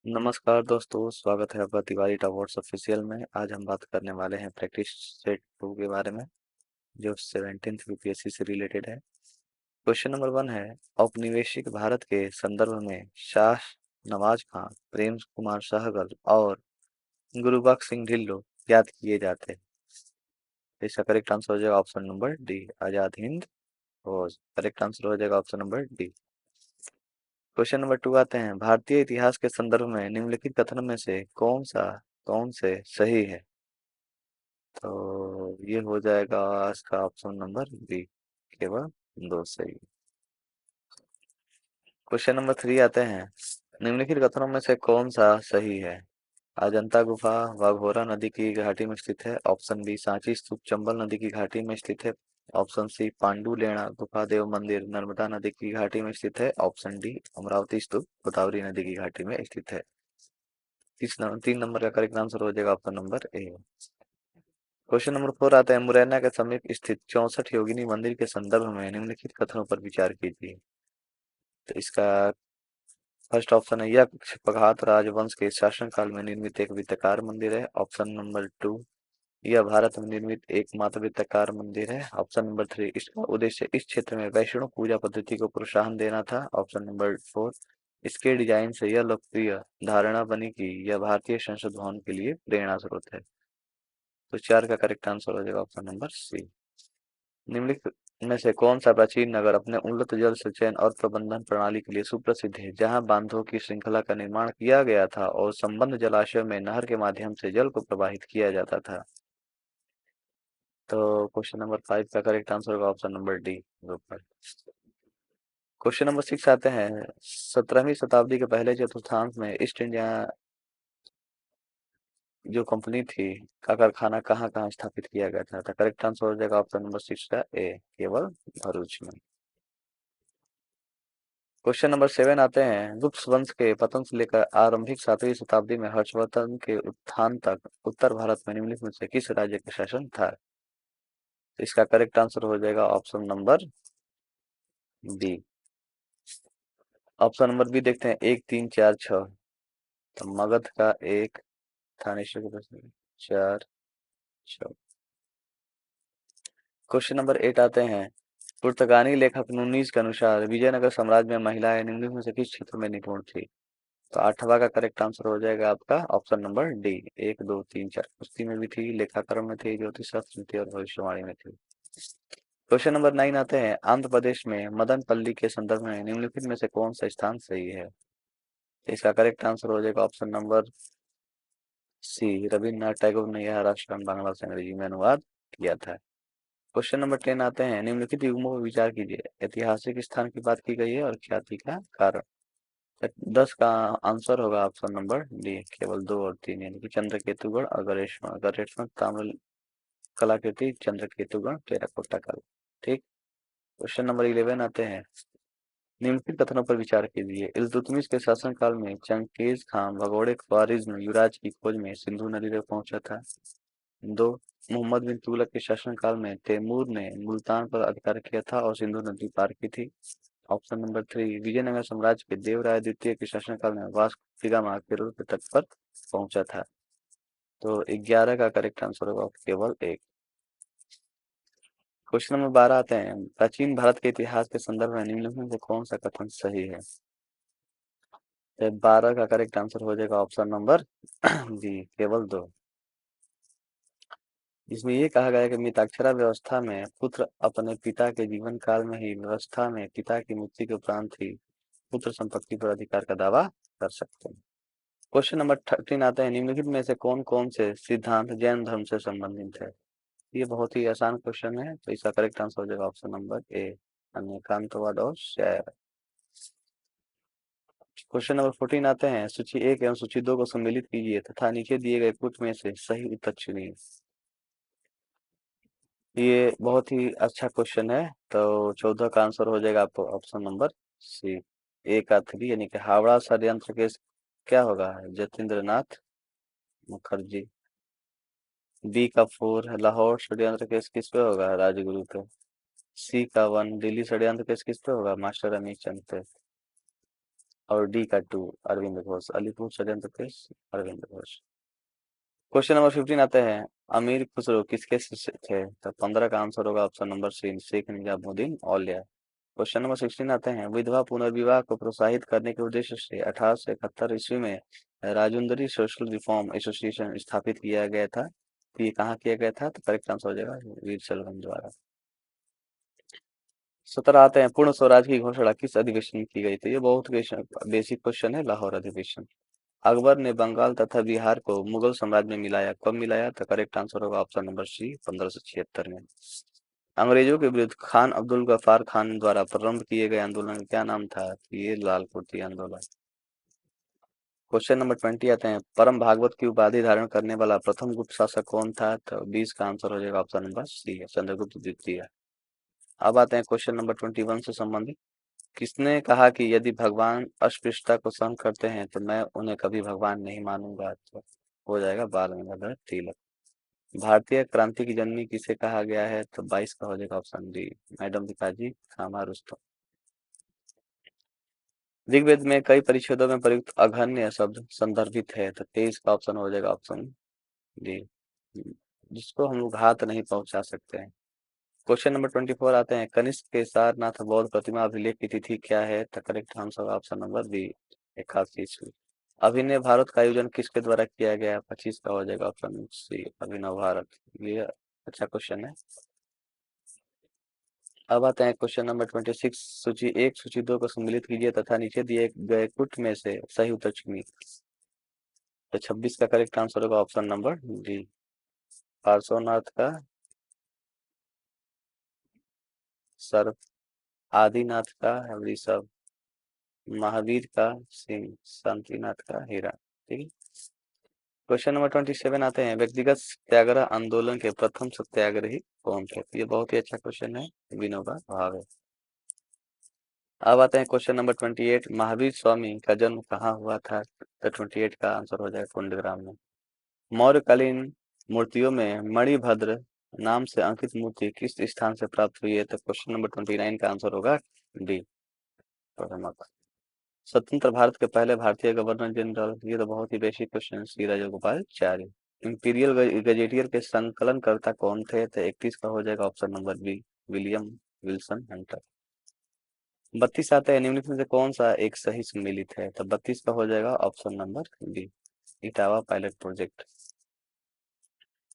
नमस्कार दोस्तों, स्वागत है आपका तिवारी टॉवर्स ऑफिशियल में। आज हम बात करने वाले हैं प्रैक्टिस सेट 2 के बारे में, जो 17th यूपीएससी से रिलेटेड है। क्वेश्चन नंबर 1 है, औपनिवेशिक भारत के संदर्भ में शाह नवाज खां, प्रेम कुमार सहगल और गुरुबख्श सिंह ढिल्लों याद किए जाते हैं। इसका करेक्ट आंसर हो जाएगा option number D, Azad Hind फौज। करेक्ट आंसर हो जाएगा option number D. Question number 2 आते हैं, भारतीय इतिहास के संदर्भ में निम्नलिखित कथन में से कौन से सही है? तो ये हो जाएगा इसका ऑप्शन नंबर बी, केवल दो सही। क्वेश्चन नंबर 3 आते हैं, निम्नलिखित कथनों में से कौन सा सही है? अजंता गुफा वाघोरा नदी की घाटी में स्थित है। ऑप्शन बी, सांची स्तूप चंबल नदी की घाटी में स्थित है। ऑप्शन सी, पांडु लेणा गुफा देव मंदिर नर्मदा नदी की घाटी में स्थित है। ऑप्शन डी, अमरावती स्तूप गोदावरी नदी की घाटी में स्थित है। 3 नंबर का करेक्ट आंसर हो जाएगा ऑप्शन नंबर ए। क्वेश्चन नंबर 4 आता है, मुरैना के समीप स्थित 64 योगिनी मंदिर के संदर्भ में निम्नलिखित कथनों पर विचार कीजिए। तो इसका फर्स्ट ऑप्शन है, यह पघात राजवंश के शासनकाल में निर्मित एक वृत्ताकार मंदिर है। ऑप्शन नंबर 2, यह भारत में निर्मित एकमात्र वृत्ताकार मंदिर है। ऑप्शन नंबर 3, इसका उद्देश्य इस क्षेत्र में वैष्णव पूजा पद्धति को प्रोत्साहन देना था। ऑप्शन नंबर 4, इसके डिजाइन से यह लोकप्रिय धारणा बनी कि यह भारतीय संसद भवन के लिए प्रेरणा स्रोत है। तो 4 का करेक्ट आंसर हो जाएगा ऑप्शन नंबर सी। निम्नलिखित में से कौन सा प्राचीन नगर अपने उन्नत जल संचयन और प्रबंधन प्रणाली के लिए सुप्रसिद्ध है, जहां बांधों की श्रृंखला का निर्माण किया गया था और संबद्ध जलाशयों में नहर के माध्यम से जल को प्रवाहित किया जाता था? तो क्वेश्चन नंबर 5 का करेक्ट आंसर होगा option number D, Bhopal. Question number 6 आते हैं, 17वीं शताब्दी के पहले चतुर्थांश में ईस्ट इंडिया जो कंपनी थी का कारखाना कहाँ कहाँ स्थापित किया गया था? तो करेक्ट आंसर हो जाएगा ऑप्शन नंबर 6 का ए, केवल भरूच में। क्वेश्चन नंबर 7 आते हैं, गुप्त वंश के पतन से लेकर आरंभिक 7वीं शताब्दी में हर्षवर्धन के उत्थान तक उत्तर भारत में निम्नलिखित में से किस राज्य का शासन था? तो इसका करेक्ट आंसर हो जाएगा option number B. Option number B देखते हैं, 1 3 4 6। तो मगध का एक, थानेश्वर के पास 4 6। क्वेश्चन नंबर 8 आते हैं, पुर्तगाली लेखक नुनीज के अनुसार विजयनगर साम्राज्य में महिलाएं निम्नलिखित में से किस क्षेत्र में निपुण थी? तो 8वां का करेक्ट आंसर हो जाएगा आपका ऑप्शन नंबर डी, 1 2 3 4। कुश्ती में भी थी, लेखाकरण में थी, ज्योतिष शास्त्र में थी और भविष्यवाणी में थी। क्वेश्चन नंबर 9 आते हैं, आंध्र प्रदेश में मदनपल्ली के संदर्भ में निम्नलिखित में से कौन सा स्थान सही है? इसका करेक्ट आंसर हो जाएगा option number C, Rabindranath Tagore ने यह राष्ट्रगान बांग्ला से अंग्रेजी में अनुवाद किया था। क्वेश्चन नंबर 10 आते हैं, निम्नलिखित युग्मों पर विचार कीजिए। ऐतिहासिक स्थान की बात की गई है और ख्याति का कारण। 10 का आंसर होगा ऑप्शन नंबर डी, केवल 2 और 3, यानी कि चंद्रकेतुगढ़ और गणेशगढ़ ताम्र कलाकृति चंद्रकेतुगढ़ टेराकोटा कला। ठीक। क्वेश्चन नंबर 11 आते हैं, निम्नलिखित कथनों पर विचार कीजिए। इल्तुतमिश के शासनकाल में चंगेज खान भगोड़े ख्वारिज्म युवराज की खोज में सिंधु नदी तक पहुंचा था। 2, मोहम्मद बिन तुगलक के शासनकाल में तैमूर ने मुल्तान पर अधिकार किया था और सिंधु नदी पार की थी। ऑप्शन नंबर 3, विजयनगर साम्राज्य के देवराय द्वितीय के शासनकाल में वास्को दा गामा केरल के तट पर पहुंचा था। तो 11 का करेक्ट आंसर होगा केवल 1। क्वेश्चन नंबर 12 आते हैं, प्राचीन भारत के इतिहास के संदर्भ में निम्नलिखित में से कौन सा कथन सही है? तो 12 का करेक्ट आंसर हो जाएगा ऑप्शन नंबर बी, केवल 2। जिसमें ये कहा गया है कि मिताक्षरा व्यवस्था में पुत्र अपने पिता के जीवन काल में ही व्यवस्था में पिता की मृत्यु के उपरांत ही पुत्र संपत्ति पर अधिकार का दावा कर सकते हैं। क्वेश्चन नंबर 13 आता है, निम्नलिखित में से कौन कौन से सिद्धांत जैन धर्म से संबंधित है? ये बहुत ही आसान क्वेश्चन है, तो इसका करेक्ट आंसर हो जाएगा ऑप्शन नंबर ए, अनेकांतवाद और शैव। क्वेश्चन नंबर 14 आते हैं, सूची 1 एवं सूची 2 को सम्मिलित कीजिए तथा नीचे दिए गए पुट में से सही उत्तर चुनिए। ये बहुत ही अच्छा क्वेश्चन है, तो 14 का आंसर हो जाएगा आपको ऑप्शन नंबर सी, ए का 3, यानी कि हावड़ा षड्यंत्र केस क्या होगा? जतेंद्र नाथ मुखर्जी। बी का 4 है, लाहौर षड्यंत्र केस किस पे होगा? राजगुरु पे। सी का 1, दिल्ली षड्यंत्र केस किस पे होगा? मास्टर अमीर चंद पे। और डी का 2 अरविंद घोष, अलीपुर षड्यंत्र case Aurobindo Ghosh. Question number 15 आते हैं, अमीर खुसरो किसके शिष्य थे? तो 15 का आंसर होगा option number C, Sheikh Nizamuddin Auliya. Question number 16 आते हैं, विधवा पुनर्विवाह को प्रोत्साहित करने के उद्देश्य से 1871 ईस्वी में राजुंदरी सोशल रिफॉर्म एसोसिएशन स्थापित किया गया था। तो ये कहाँ किया गया था? तो करेक्ट आंसर हो जाएगा वीर सलगम द्वारा। 17 आते हैं, पूर्ण स्वराज की घोषणा किस अधिवेशन में की गई थी? ये बहुत बेसिक क्वेश्चन है, लाहौर अधिवेशन। अकबर ने बंगाल तथा बिहार को मुगल साम्राज्य में मिलाया, कब मिलाया? तो करेक्ट आंसर होगा ऑप्शन नंबर सी, 1576 में। अंग्रेजों के विरुद्ध खान अब्दुल गफ्फार खान द्वारा प्रारंभ किए गए आंदोलन का क्या नाम था? ये लाल कुर्ती आंदोलन। क्वेश्चन नंबर 20 आते हैं, परम भागवत की उपाधि धारण करने वाला प्रथम गुप्त शासक कौन था? तो 20 का आंसर हो जाएगा ऑप्शन नंबर सी, चंद्रगुप्त द्वितीय। अब आते हैं क्वेश्चन नंबर 21 से संबंधित, किसने कहा कि यदि भगवान अस्पृश्यता को सहन करते हैं तो मैं उन्हें कभी भगवान नहीं मानूंगा? तो हो जाएगा बाल गंगाधर तिलक। भारतीय क्रांति की जननी किसे कहा गया है? तो 22 का हो जाएगा ऑप्शन डी, मैडम भिकाजी कामा रुस्तम। ऋग्वेद में कई परिच्छेदों में प्रयुक्त अघन्य शब्द संदर्भित है? तो 23 का ऑप्शन हो जाएगा ऑप्शन डी, जिसको हम लोग हाथ नहीं पहुंचा सकते हैं। क्वेश्चन नंबर 24 आते हैं, कनिष्क के सारनाथ बौद्ध प्रतिमा अभिलेख की तिथि क्या है? तो correct answer option number B, 81 ईस्वी। अभिनव भारत का आयोजन किसके द्वारा किया गया? 25 का हो जाएगा ऑप्शन सी, अभिनव भारत। ये अच्छा क्वेश्चन है। अब आते हैं क्वेश्चन नंबर 26, सूची 1 सूची 2 को सम्मिलित कीजिए तथा नीचे दिए गए कुट में से सही उत्तर चुनिए। तो 26 का करेक्ट आंसर होगा ऑप्शन नंबर डी, पार्श्वनाथ का सर्प, आदिनाथ का ऋषभ, महावीर का सिंह, शांतिनाथ का हिरण। ठीक है। क्वेश्चन नंबर 27 आते हैं, व्यक्तिगत सत्याग्रह आंदोलन के प्रथम सत्याग्रही कौन थे? ये बहुत ही अच्छा क्वेश्चन है, विनोबा भावे। अब आते हैं क्वेश्चन नंबर 28, महावीर स्वामी का जन्म कहाँ हुआ था? तो 28 का आंसर हो जाएगा कुंडग्राम में। मौर्यकालीन मूर्तियों में मणिभद्र नाम से अंकित मूर्ति किस स्थान से प्राप्त हुई है? तो क्वेश्चन नंबर 29 का आंसर होगा डी, प्रमुख। स्वतंत्र भारत के पहले भारतीय गवर्नर जनरल, ये तो बहुत ही basic question, Shri Rajagopalachari. Imperial gazetteer के संकलनकर्ता कौन थे? तो 31 का हो जाएगा option number B, William Wilson Hunter. 32 आता है, निम्नलिखित में से कौन सा एक सही सम्मिलित है? तो 32 का हो जाएगा option number B, Etawah pilot project.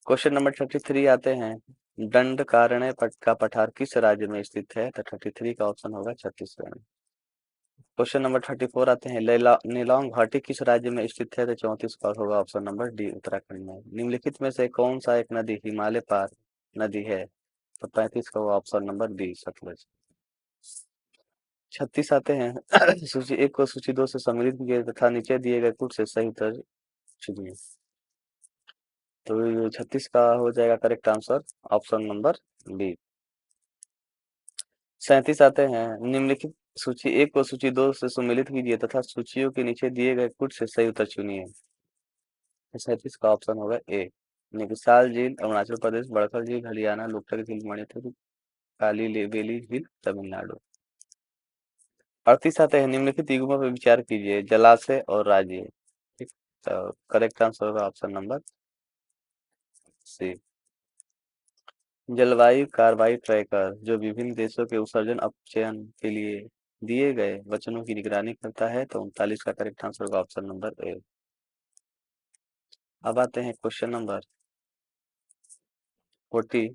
Question number 33 आते हैं, दंडकारण्य का पठार किस राज्य में स्थित है? तो 33 का ऑप्शन होगा छत्तीसगढ़ में। क्वेश्चन नंबर 34 आते हैं, नेलोंग घाटी किस राज्य में स्थित है? तो 34 का होगा ऑप्शन नंबर डी, उत्तराखंड में। निम्नलिखित में से कौन सा एक नदी हिमालय पार नदी है? तो 35 का होगा ऑप्शन नंबर डी, सतलुज। 36 आते हैं, सूची 1 को सूची 2 से सम्मिलित किए तथा नीचे दिए गए कुछ से सही उत्तर चुनिए। तो 36 का हो जाएगा correct answer option number B. 37 आते हैं, निम्नलिखित सूची 1 को सूची 2 से सम्मिलित कीजिए तथा सूचियों के नीचे दिए गए कुछ से सही उत्तर चुनिए। 37 का ऑप्शन होगा ए, निगसाल झील अरुणाचल प्रदेश, बड़खल झील हरियाणा, लोकटक झील मणिपुर, काली बेली झील तमिलनाडु। 38 आते हैं, निम्नलिखित युग्मों पर विचार कीजिए, जलाशय और राज्य। ठीक, तो करेक्ट आंसर होगा ऑप्शन नंबर सी, जलवायु कार्रवाई ट्रैकर जो विभिन्न देशों के उत्सर्जन अपचयन के लिए दिए गए वचनों की निगरानी करता है। तो 39 का करेक्ट आंसर होगा ऑप्शन नंबर ए। अब आते हैं क्वेश्चन नंबर 40,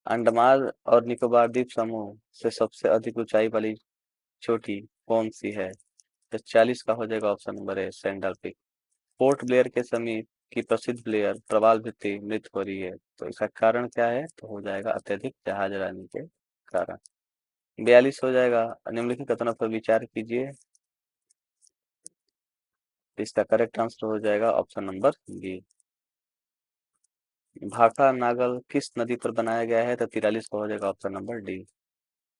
अंडमान और निकोबार द्वीप समूह से सबसे अधिक ऊंचाई वाली चोटी कौन सी है? तो 40 का हो जाएगा ऑप्शन नंबर ए, सैंडल पीक। पोर्ट ब्लेयर के समीप की प्रसिद्ध ब्लेयर प्रवाल भित्ति मृत हो रही है, तो इसका कारण क्या है? तो हो जाएगा अत्यधिक जहाजरानी के कारण। 42 हो जाएगा, निम्नलिखित कथनों पर विचार कीजिए। इसका करेक्ट आंसर हो जाएगा ऑप्शन नंबर बी, भाखा नागल किस नदी पर बनाया गया है? तो 43 का हो जाएगा option number D,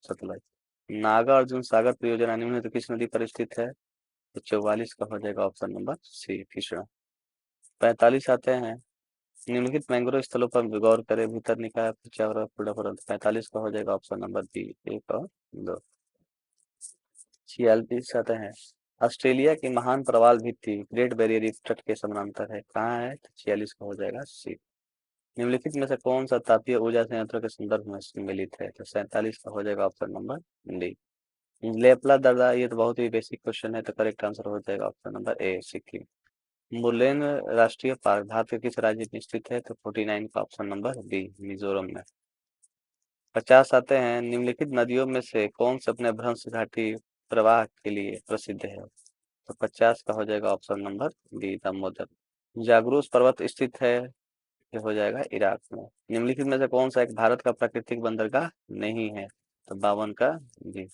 Sutlej. Nagarjuna Sagar परियोजना निम्नलिखित किस नदी पर स्थित है? तो 44 का हो जाएगा ऑप्शन नंबर सी, कृष्णा। 45 आते हैं, निम्नलिखित मैंग्रोव स्थलों पर गौर करें, भीतर निकाय पर्यावरण पर्यावरण। 45 का हो जाएगा ऑप्शन नंबर बी, 1 और 2। 46 आते हैं, ऑस्ट्रेलिया की महान प्रवाल भित्ति ग्रेट बैरियर रीफ तट के समानांतर है, कहाँ है? तो 46 का हो जाएगा सी। निम्नलिखित में से कौन सा तापीय ऊर्जा संयंत्रों के संदर्भ में सम्मिलित है? तो 47 का हो जाएगा ऑप्शन नंबर डी। लेपला दर्रा, ये तो बहुत ही बेसिक क्वेश्चन है, तो करेक्ट आंसर हो जाएगा ऑप्शन नंबर ए सिक्किम। मुलेन राष्ट्रीय पार्क भारत के किस राज्य में स्थित है? तो 49 का ऑप्शन नंबर बी मिजोरम में। 50 आते हैं, निम्नलिखित नदियों में से कौन से अपने भ्रंश घाटी प्रवाह के लिए प्रसिद्ध है? तो 50 का हो जाएगा ऑप्शन नंबर डी दामोदर। जागरूस पर्वत स्थित है, ये हो जाएगा इराक में। निम्नलिखित में से कौन सा एक भारत का प्राकृतिक बंदरगाह नहीं है? तो 52 का जी।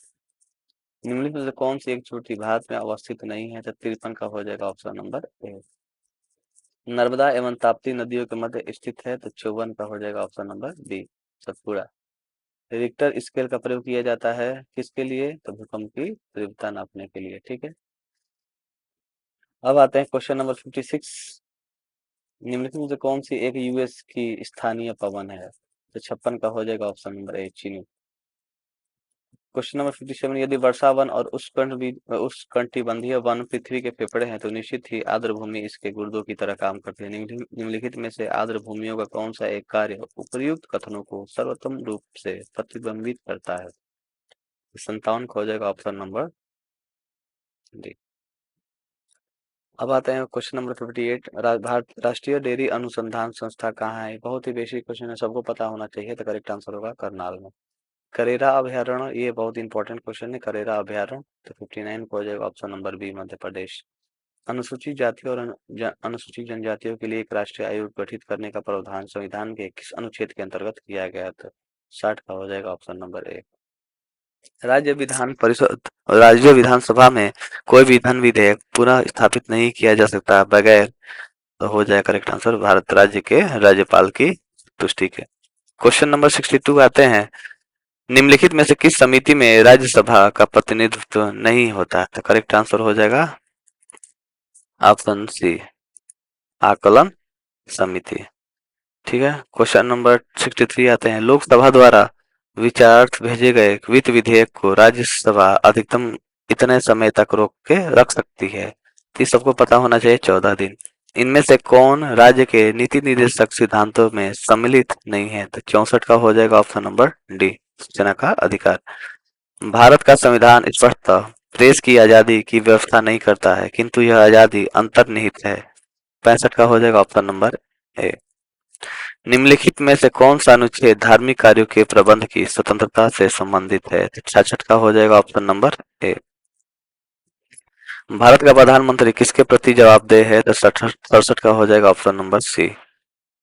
निम्नलिखित में से कौन सी एक चोटी भारत में अवस्थित नहीं है? तो 53 का हो जाएगा ऑप्शन नंबर ए। नर्मदा एवं ताप्ती नदियों के मध्य स्थित है, तो 54 का हो जाएगा option number B Satpura. Richter scale का प्रयोग किया जाता है किसके लिए? तो भूकंप की तीव्रता नापने के लिए, ठीक है। अब आते हैं क्वेश्चन नंबर 56। निम्नलिखित में से कौन सी एक यूएस की स्थानीय पवन है? तो 56 का हो जाएगा ऑप्शन नंबर ए चीनू। क्वेश्चन नंबर 57, यदि वर्षा वन और उष्णकटिबंधीय वन पृथ्वी के फेफड़े हैं तो निश्चित ही आर्द्र भूमि इसके गुर्दों की तरह काम करती है। निम्नलिखित में से आर्द्र भूमियों का कौन सा एक कार्य उपर्युक्त कथनों को सर्वोत्तम रूप से प्रतिबिंबित करता है? 57 का हो जाएगा ऑप्शन नंबर डी। अब आते हैं क्वेश्चन नंबर 58। भारत राष्ट्रीय डेयरी अनुसंधान संस्था कहाँ है? बहुत ही बेसिक क्वेश्चन है, सबको पता होना चाहिए, तो करेक्ट आंसर होगा करनाल में। करेरा अभ्यारण्य, ये बहुत इंपॉर्टेंट क्वेश्चन है, करेरा अभ्यारण्य, तो 59 को हो जाएगा option number B Madhya Pradesh. अनुसूचित जातियों और अनुसूचित जनजातियों के लिए एक राष्ट्रीय आयोग गठित करने का प्रावधान संविधान के किस अनुच्छेद के अंतर्गत किया गया था? 60 का हो जाएगा ऑप्शन नंबर ए। राज्य विधान परिषद और राज्य विधानसभा में कोई भी धन विधेयक पुनः स्थापित नहीं किया जा सकता बगैर, तो हो जाए करेक्ट आंसर भारत राज्य के राज्यपाल की तुष्टि के। क्वेश्चन नंबर 62 आते हैं, निम्नलिखित में से किस समिति में राज्यसभा का प्रतिनिधित्व नहीं होता? तो करेक्ट आंसर हो जाएगा ऑप्शन सी आकलन समिति, ठीक है। क्वेश्चन नंबर 63 आते हैं, लोकसभा द्वारा विचारार्थ भेजे गए वित्त विधेयक को राज्यसभा अधिकतम इतने समय तक रोक के रख सकती है? तो सबको पता होना चाहिए 14 दिन। इनमें से कौन राज्य के नीति निर्देशक सिद्धांतों में सम्मिलित नहीं है? तो 64 का हो जाएगा ऑप्शन नंबर डी सूचना का अधिकार। भारत का संविधान स्पष्टतः प्रेस की आजादी की व्यवस्था नहीं करता है, किंतु यह आजादी अंतर्निहित है। 65 का हो जाएगा ऑप्शन नंबर ए। निम्नलिखित में से कौन सा अनुच्छेद धार्मिक कार्यों के प्रबंध की स्वतंत्रता से संबंधित है? 66 का हो जाएगा ऑप्शन नंबर ए। भारत का प्रधानमंत्री किसके प्रति जवाबदेह है? तो 67 का हो जाएगा ऑप्शन नंबर सी।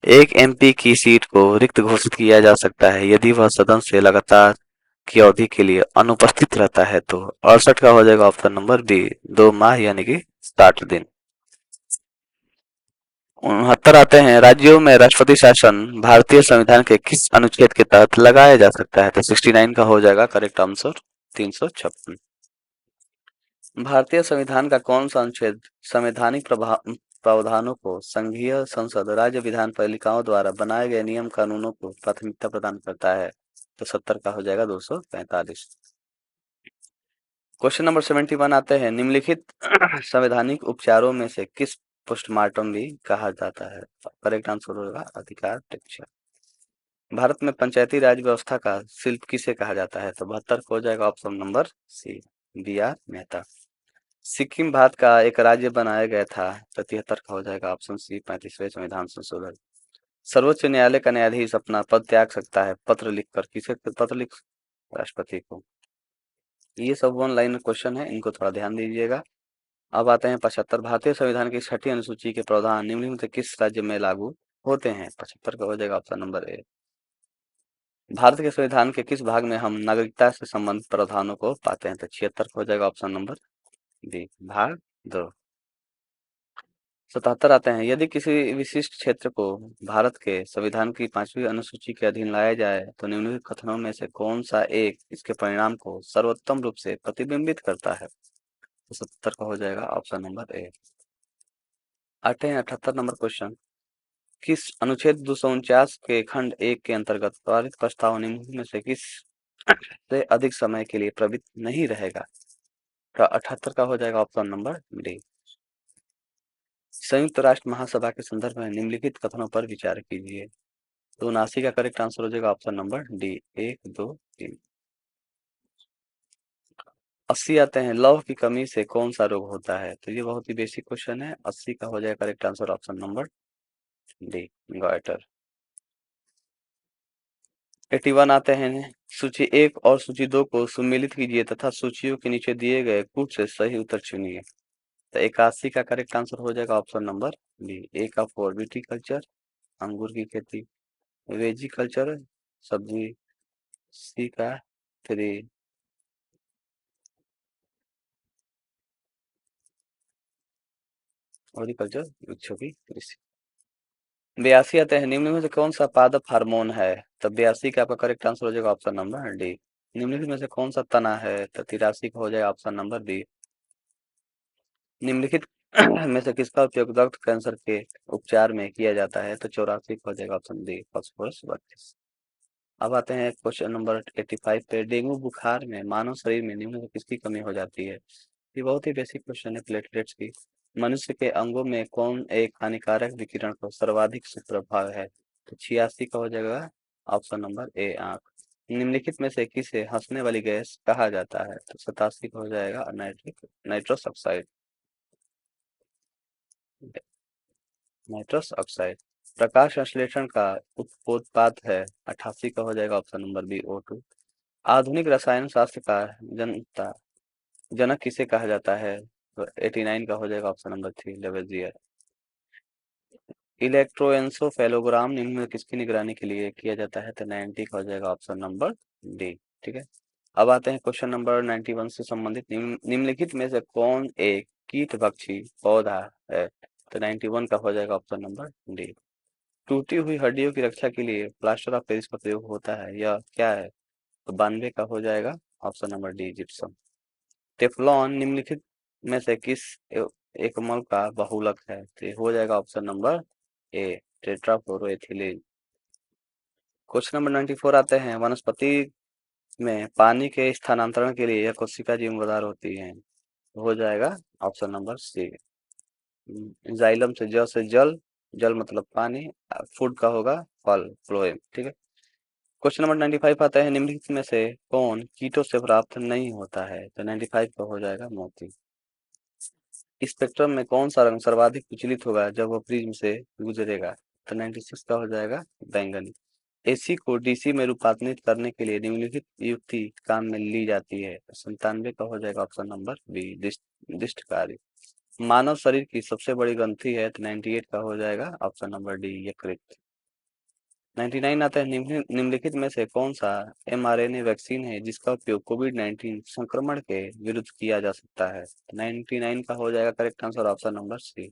एक एमपी की सीट को रिक्त घोषित किया जा सकता है यदि वह सदन से लगातार की अवधि के लिए अनुपस्थित रहता है, तो 68 का हो जाएगा ऑप्शन नंबर बी 2 माह यानी कि 60 दिन। 69 आते हैं, राज्यों में राष्ट्रपति शासन भारतीय संविधान के किस अनुच्छेद के तहत लगाया जा सकता है? तो 69 का हो जाएगा करेक्ट आंसर 356। भारतीय संविधान का कौन सा अनुच्छेद संवैधानिक प्रावधानों को संघीय संसद राज्य विधान पालिकाओं द्वारा बनाए गए नियम कानूनों को प्राथमिकता प्रदान करता है? तो 70 का हो जाएगा 245। क्वेश्चन नंबर 71 आते हैं, निम्नलिखित संवैधानिक उपचारों में से किस पोस्टमार्टम भी कहा जाता है? करेक्ट आंसर होगा अधिकार परीक्षा। भारत में पंचायती राज व्यवस्था का शिल्प किसे कहा जाता है? तो 72 को हो जाएगा option number C B R Mehta. Sikkim Bharat का एक राज्य बनाया गया था, 73 का हो जाएगा ऑप्शन सी 35वें संविधान संशोधन। सर्वोच्च न्यायालय का न्यायाधीश अपना पद त्याग सकता है पत्र लिखकर, किसे पत्र लिख? राष्ट्रपति को। ये सब ऑनलाइन क्वेश्चन है, इनको थोड़ा ध्यान दीजिएगा। अब आते हैं 75, भारतीय संविधान की 6ठी अनुसूची के प्रावधान निम्नलिखित में से किस राज्य में लागू होते हैं? 75 का हो जाएगा ऑप्शन नंबर ए। भारत के संविधान के किस भाग में हम नागरिकता से संबंधित प्रावधानों को पाते हैं? तो 76 का हो जाएगा ऑप्शन नंबर बी भाग 2। 77 आते हैं, यदि किसी विशिष्ट क्षेत्र को भारत के संविधान की 5वीं अनुसूची के अधीन लाया जाए तो निम्नलिखित कथनों में से कौन सा एक इसके परिणाम को सर्वोत्तम रूप से प्रतिबिंबित करता है? तो 77 का हो जाएगा ऑप्शन नंबर ए। आते हैं 78 नंबर क्वेश्चन, किस अनुच्छेद 249 के खंड 1 के अंतर्गत पारित प्रस्ताव निम्नलिखित में से किस से अधिक समय के लिए प्रवृत्त नहीं रहेगा? का 78 का हो जाएगा ऑप्शन नंबर डी। संयुक्त राष्ट्र महासभा के संदर्भ में निम्नलिखित कथनों पर विचार कीजिए। तो 79 का करेक्ट आंसर हो जाएगा ऑप्शन नंबर डी, 1, 2, 3। 80 आते हैं, लौह की कमी से कौन सा रोग होता है? तो ये बहुत ही बेसिक क्वेश्चन है। 80 का हो जाएगा correct answer option number D, goitre. 81 आते हैं, सूची 1 और सूची 2 को सुमेलित कीजिए तथा सूचियों के नीचे दिए गए कूट से सही उत्तर चुनिए। तो 81 का करेक्ट आंसर हो जाएगा ऑप्शन नंबर बी। ए का 4 विटीकल्चर, अंगूर की खेती। वेजिकल्चर, सब्जी। सी का 3 हॉर्टिकल्चर, वृक्षों की कृषि। 82 आते हैं, निम्न में से कौन सा पादप हार्मोन है? तो 82 का आपका करेक्ट आंसर हो जाएगा ऑप्शन नंबर डी। निम्नलिखित में से कौन सा तना है? तो 83 का हो जाएगा ऑप्शन नंबर बी। निम्नलिखित में से किसका उपयोग रक्त कैंसर के उपचार में किया जाता है? तो 84 का हो जाएगा ऑप्शन डी, फास्फोरस 32। अब आते हैं क्वेश्चन नंबर 85 पे। डेंगू बुखार में मानव शरीर में निम्न में से किसकी कमी हो जाती है? ये बहुत ही बेसिक क्वेश्चन है, प्लेटलेट्स की। मनुष्य के अंगों में कौन एक हानिकारक विकिरण को सर्वाधिक सुप्रभाव है? तो 86 का हो जाएगा ऑप्शन नंबर ए, आंख। निम्नलिखित में से किसे हंसने वाली गैस कहा जाता है? तो 87 का हो जाएगा नाइट्रस ऑक्साइड, नाइट्रस ऑक्साइड। प्रकाश संश्लेषण का उपोत्पाद है? 88 का हो जाएगा ऑप्शन नंबर बी, O2। आधुनिक रसायन शास्त्र का जनता जनक किसे कहा जाता है? तो 89 का हो जाएगा ऑप्शन नंबर 3, लेवेजियर। इलेक्ट्रोएन्सेफेलोग्राम निम्न में किसकी निगरानी के लिए किया जाता है? तो 90 का हो जाएगा ऑप्शन नंबर डी। ठीक है, अब आते हैं क्वेश्चन नंबर 91 से संबंधित। निम्नलिखित में से कौन एक कीटभक्षी पौधा है? तो 91 का हो जाएगा ऑप्शन नंबर डी। टूटी हुई हड्डियों की रक्षा के लिए प्लास्टर ऑफ पेरिस का प्रयोग होता है, यह क्या है? तो 92 का हो जाएगा option number D, gypsum. Teflon निम्नलिखित में से किस एकमल का बहुलक है? तो ये हो जाएगा option number A, tetrafluoroethylene. Question number 94 आते हैं, वनस्पति में पानी के स्थानांतरण के लिए यह कोशिका जिम्मेदार होती है? हो जाएगा ऑप्शन नंबर सी, जाइलम से जल, जल मतलब पानी, फूड का होगा फल, फ्लोएम। ठीक है, क्वेश्चन नंबर 95 आता है, निम्नलिखित में से कौन कीटों से प्राप्त नहीं होता है? तो 95 का हो जाएगा मोती। स्पेक्ट्रम में कौन सा रंग सर्वाधिक विचलित होगा जब वह प्रिज्म से गुजरेगा? तो 96 का हो जाएगा बैंगनी। एसी को डीसी में रूपांतरित करने के लिए निम्नलिखित युक्ति काम में ली जाती है? 97 का हो जाएगा ऑप्शन नंबर बी, दिष्टकारी। मानव शरीर की सबसे बड़ी ग्रंथि है? तो 98 का हो जाएगा ऑप्शन नंबर डी, यकृत। 99 आता है, निम्नलिखित में से कौन सा mRNA वैक्सीन है जिसका उपयोग कोविड-19 संक्रमण के विरुद्ध किया जा सकता है? 99 का हो जाएगा correct answer option number C.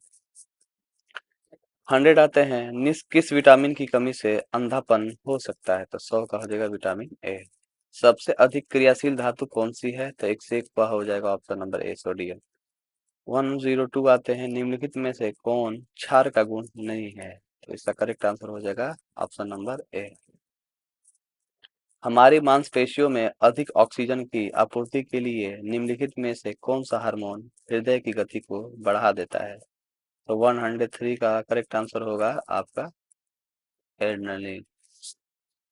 100 आते हैं, किस विटामिन की कमी से अंधापन हो सकता है? तो 100 का हो जाएगा विटामिन ए। सबसे अधिक क्रियाशील धातु कौन सी है? तो 101 का हो जाएगा ऑप्शन नंबर ए, सोडियम। 102 आते हैं, निम्नलिखित में से कौन क्षार का गुण नहीं है? तो इसका करेक्ट आंसर हो जाएगा ऑप्शन नंबर ए। हमारी मांसपेशियों में अधिक ऑक्सीजन की आपूर्ति के लिए निम्नलिखित में से कौन सा हार्मोन हृदय की गति को बढ़ा देता है? तो 103 का करेक्ट आंसर होगा आपका एड्रेनलिन।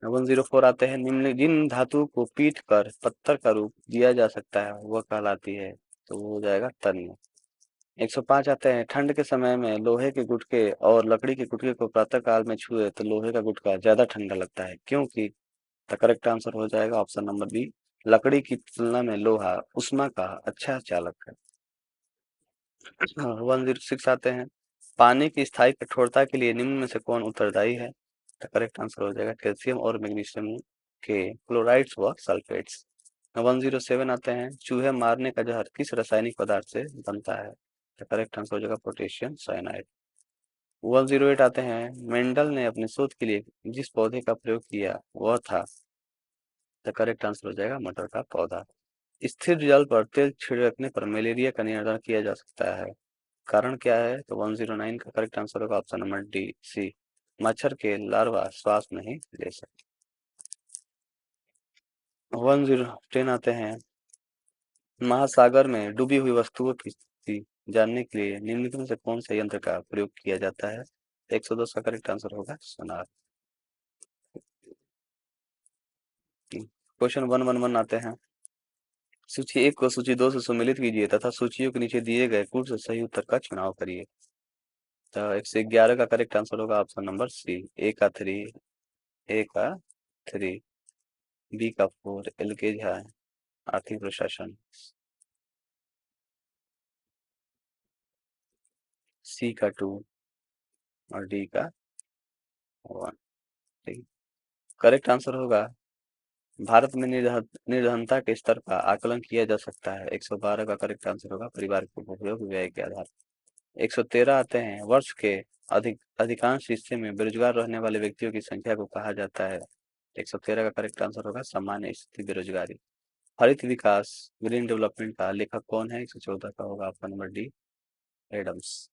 104 आते हैं, निम्न जिन धातु को पीट कर पत्थर का रूप दिया जा सकता है वह कहलाती है? तो वो हो जाएगा तन्य। 105 आते हैं, ठंड के समय में लोहे के गुटके और लकड़ी के गुटके को प्रातः काल में छुए तो लोहे का गुटका ज्यादा ठंडा लगता है, क्योंकि? तो करेक्ट आंसर हो जाएगा ऑप्शन नंबर बी, लकड़ी की तुलना में लोहा उष्मा का अच्छा चालक है। 106 आते हैं, पानी की स्थायी कठोरता के लिए निम्न में से कौन उत्तरदायी है? तो करेक्ट आंसर हो जाएगा कैल्शियम और मैग्नीशियम के क्लोराइड्स व सल्फेट्स। 107 आते हैं, चूहे मारने का जहर किस रासायनिक पदार्थ से बनता है? तो करेक्ट आंसर हो जाएगा पोटेशियम साइनाइड। 108 आते हैं, मेंडल ने अपने शोध के लिए जिस पौधे का प्रयोग किया वह था? तो करेक्ट आंसर हो जाएगा मटर का पौधा। स्थिर जल पर तेल छिड़कने पर मलेरिया का नियंत्रण किया जा सकता है, कारण क्या है? तो 109 का करेक्ट आंसर होगा ऑप्शन नंबर डी, सी, मच्छर के लार्वा श्वास नहीं ले सकते। 1010 आते हैं, महासागर में डूबी हुई वस्तुओं की स्थिति जानने के लिए निम्नलिखित में से कौन से यंत्र का प्रयोग किया जाता है? 110 का करेक्ट आंसर होगा सोनार। क्वेश्चन 111 आते हैं। सूची 1 को सूची 2 से सम्मिलित कीजिए तथा सूचियों के नीचे दिए गए कुल से सही उत्तर का चुनाव करिए। तो 111 का करेक्ट आंसर होगा ऑप्शन नंबर सी, ए का 3, बी का 4 एलकेज है आर्थिक प्रशासन, सी का 2 और डी का 1। ठीक, करेक्ट आंसर होगा भारत में निर्धनता के स्तर का आकलन किया जा सकता है। 112 का करेक्ट आंसर होगा परिवार के उपभोग व्यय के आधार। 113 आते हैं, वर्ष के अधिकांश हिस्से में बेरोजगार रहने वाले व्यक्तियों की संख्या को कहा जाता है। 113 का करेक्ट आंसर होगा सामान्य स्थिति बेरोजगारी। हरित विकास ग्रीन डेवलपमेंट का लेखक कौन है? 114 का होगा ऑप्शन नंबर डी, एडम्स।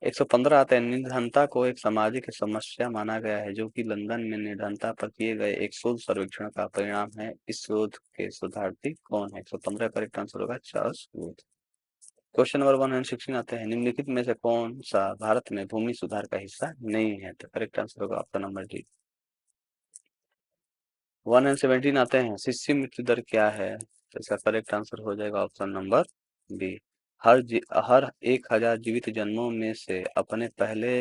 115 आते हैं, निर्धनता को एक सामाजिक समस्या माना गया है जो कि लंदन में निर्धनता पर किए गए एक शोध सर्वेक्षण का परिणाम है। इस शोध के शोधार्थी कौन है? 115 करेक्ट आंसर होगा चार्ल्स वुड। क्वेश्चन नंबर 116 आते हैं, निम्नलिखित में से कौन सा भारत में भूमि सुधार का हिस्सा नहीं है? तो करेक्ट आंसर होगा ऑप्शन नंबर डी। 117 आते हैं, शिशु मृत्यु दर क्या है? तो इसका करेक्ट आंसर हो जाएगा ऑप्शन नंबर बी, हर 1000 जीवित जन्मों में से अपने पहले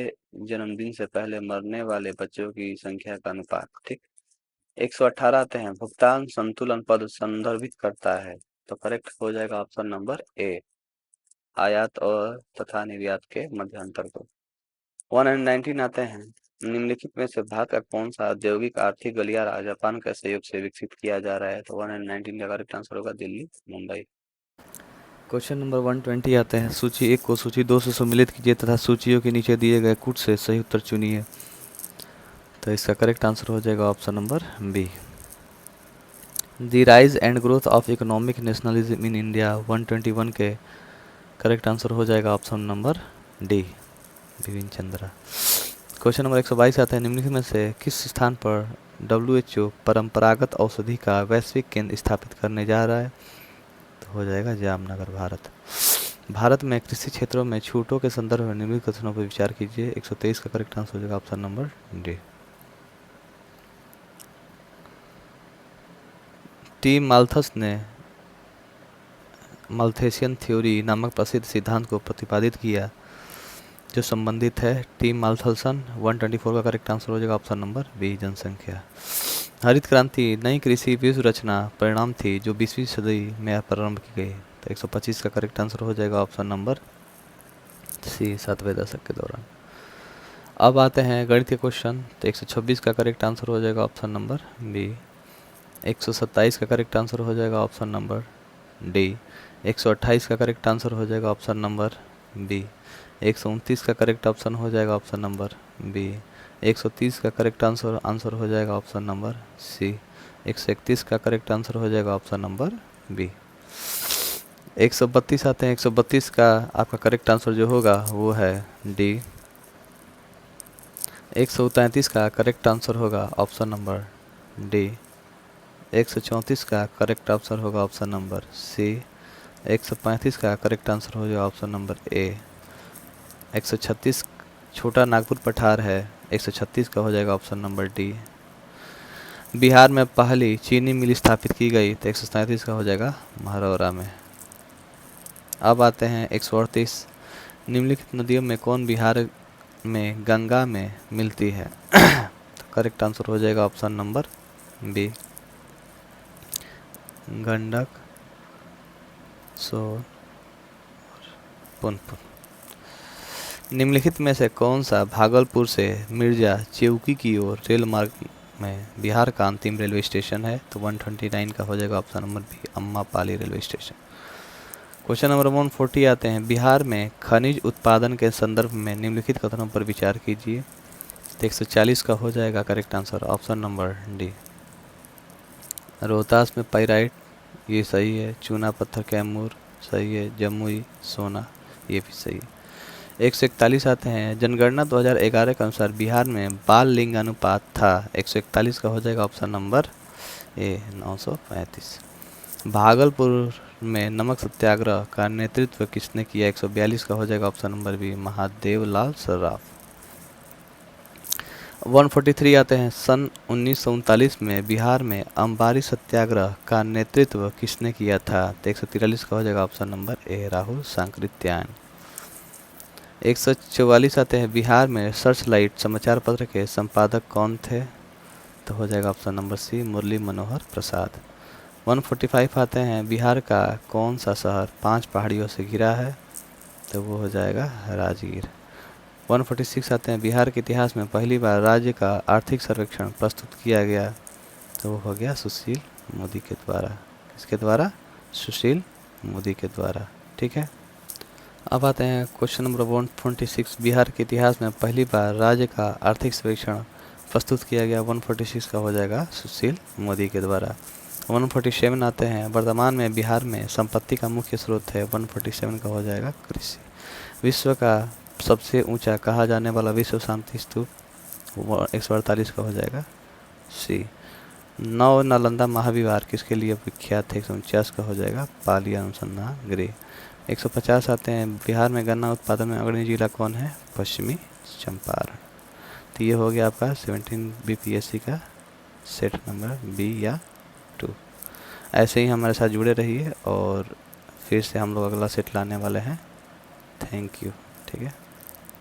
जन्मदिन से पहले मरने वाले बच्चों की संख्या का अनुपात। ठीक, 118 आते हैं, भुगतान संतुलन पद संदर्भित करता है। तो करेक्ट हो जाएगा ऑप्शन नंबर ए, आयात और तथा निर्यात के मध्य अंतर को। 119 आते हैं, निम्नलिखित में से भारत का कौन सा औद्योगिक आर्थिक गलियारा जापान के सहयोग से विकसित किया जा रहा है? तो 119 का करेक्ट आंसर होगा दिल्ली मुंबई। क्वेश्चन नंबर 120 आते हैं, सूची 1 को सूची 2 से सम्मिलित कीजिए तथा सूचियों के नीचे दिए गए कुछ से सही उत्तर चुनिए। तो इसका करेक्ट आंसर हो जाएगा option number B, the rise and growth of economic nationalism in India. 121 के करेक्ट आंसर हो जाएगा option number D, Bipin Chandra. Question number 122 आते हैं, निम्नलिखित में से किस स्थान पर WHO परंपरागत औषधि का वैश्विक केंद्र स्थापित करने जा रहा है? तो हो जाएगा जामनगर, भारत। भारत में कृषि क्षेत्रों में छूटों के संदर्भ में निम्नलिखित कथनों पर विचार कीजिए। 123 का करेक्ट आंसर हो जाएगा option number D. T Malthus ने माल्थेसियन थ्योरी नामक प्रसिद्ध सिद्धांत को प्रतिपादित किया जो संबंधित है टी माल्थसन। 124 का करेक्ट आंसर हो जाएगा ऑप्शन नंबर बी, जनसंख्या। हरित क्रांति नई कृषि विश्व रचना परिणाम थी जो 20वीं सदी में प्रारंभ की गई। तो 125 का करेक्ट आंसर हो जाएगा ऑप्शन नंबर सी, 7वें दशक के दौरान। अब आते हैं गणित के क्वेश्चन। तो 126 का करेक्ट आंसर हो जाएगा ऑप्शन नंबर बी। 127 का करेक्ट आंसर हो जाएगा ऑप्शन नंबर डी। 128 का करेक्ट आंसर हो जाएगा ऑप्शन नंबर बी। 129 का करेक्ट ऑप्शन हो जाएगा ऑप्शन नंबर बी। 130 का करेक्ट आंसर हो जाएगा ऑप्शन नंबर सी। 131 का करेक्ट आंसर हो जाएगा ऑप्शन नंबर बी। 132 आते हैं, 132 का आपका करेक्ट आंसर जो होगा वो है डी। 133 का करेक्ट आंसर होगा ऑप्शन नंबर डी। 134 का करेक्ट आंसर होगा ऑप्शन नंबर सी। 135 का करेक्ट आंसर हो जाएगा ऑप्शन नंबर ए। 136 छोटा नागपुर पठार है, 136 का हो जाएगा ऑप्शन नंबर डी। बिहार में पहली चीनी मिल स्थापित की गई, तो 137 का हो जाएगा महरौरा में। अब आते हैं 138, निम्नलिखित नदियों में कौन बिहार में गंगा में मिलती है? तो करेक्ट आंसर हो जाएगा ऑप्शन नंबर बी, गंडक, सोन, पुनपुन। निम्नलिखित में से कौन सा भागलपुर से मिर्जा चौकी की ओर रेल मार्ग में बिहार का अंतिम रेलवे स्टेशन है? तो 129 का हो जाएगा option number B, Ammapali railway station. Question number 140 आते हैं, बिहार में खनिज उत्पादन के संदर्भ में निम्नलिखित कथनों पर विचार कीजिए। 140 का हो जाएगा correct answer option number D. Rohtas में पाइराइट, ये सही है। चूना पत्थर कैमूर, सही है। जमुई सोना, ये भी सही है। 141 आते हैं, जनगणना 2011 के अनुसार बिहार में बाल लिंग अनुपात था? 141 का हो जाएगा ऑप्शन नंबर ए, 935। भागलपुर में नमक सत्याग्रह का नेतृत्व किसने किया? 142 का हो जाएगा ऑप्शन नंबर बी, महादेव लाल सराफ। 143 आते हैं, सन 1939 में बिहार में अंबारी सत्याग्रह का नेतृत्व किसने किया था? तो 143 का हो जाएगा ऑप्शन नंबर ए, राहुल सांकृत्यायन। 144 आते हैं, बिहार में सर्च लाइट समाचार पत्र के संपादक कौन थे? तो हो जाएगा ऑप्शन नंबर सी, मुरली मनोहर प्रसाद। 145 आते हैं, बिहार का कौन सा शहर 5 पहाड़ियों से घिरा है? तो वो हो जाएगा राजगीर। 146 आते हैं, बिहार के इतिहास में पहली बार राज्य का आर्थिक सर्वेक्षण प्रस्तुत किया गया? तो वो हो गया सुशील मोदी के द्वारा। किसके द्वारा? सुशील मोदी के द्वारा। ठीक है, अब आते हैं क्वेश्चन नंबर 146, बिहार के इतिहास में पहली बार राज्य का आर्थिक सर्वेक्षण प्रस्तुत किया गया? 146 का हो जाएगा सुशील मोदी के द्वारा। 147 आते हैं, वर्तमान में बिहार में संपत्ति का मुख्य स्रोत है? 147 का हो जाएगा कृषि। विश्व का सबसे ऊंचा कहा जाने वाला विश्व शांति स्तूप? 148 का हो जाएगा सी। नव नालंदा महाविहार किसके लिए विख्यात है? 149 का हो जाएगा पाली अनुसंधान गृह। 150 आते हैं, बिहार में गन्ना उत्पादन में अग्रणी जिला कौन है? पश्चिमी चंपारण। तो ये हो गया आपका 17 बीपीएससी का सेट नंबर बी या 2। ऐसे ही हमारे साथ जुड़े रहिए और फिर से हम लोग अगला सेट लाने वाले हैं। Thank you. ठीक है।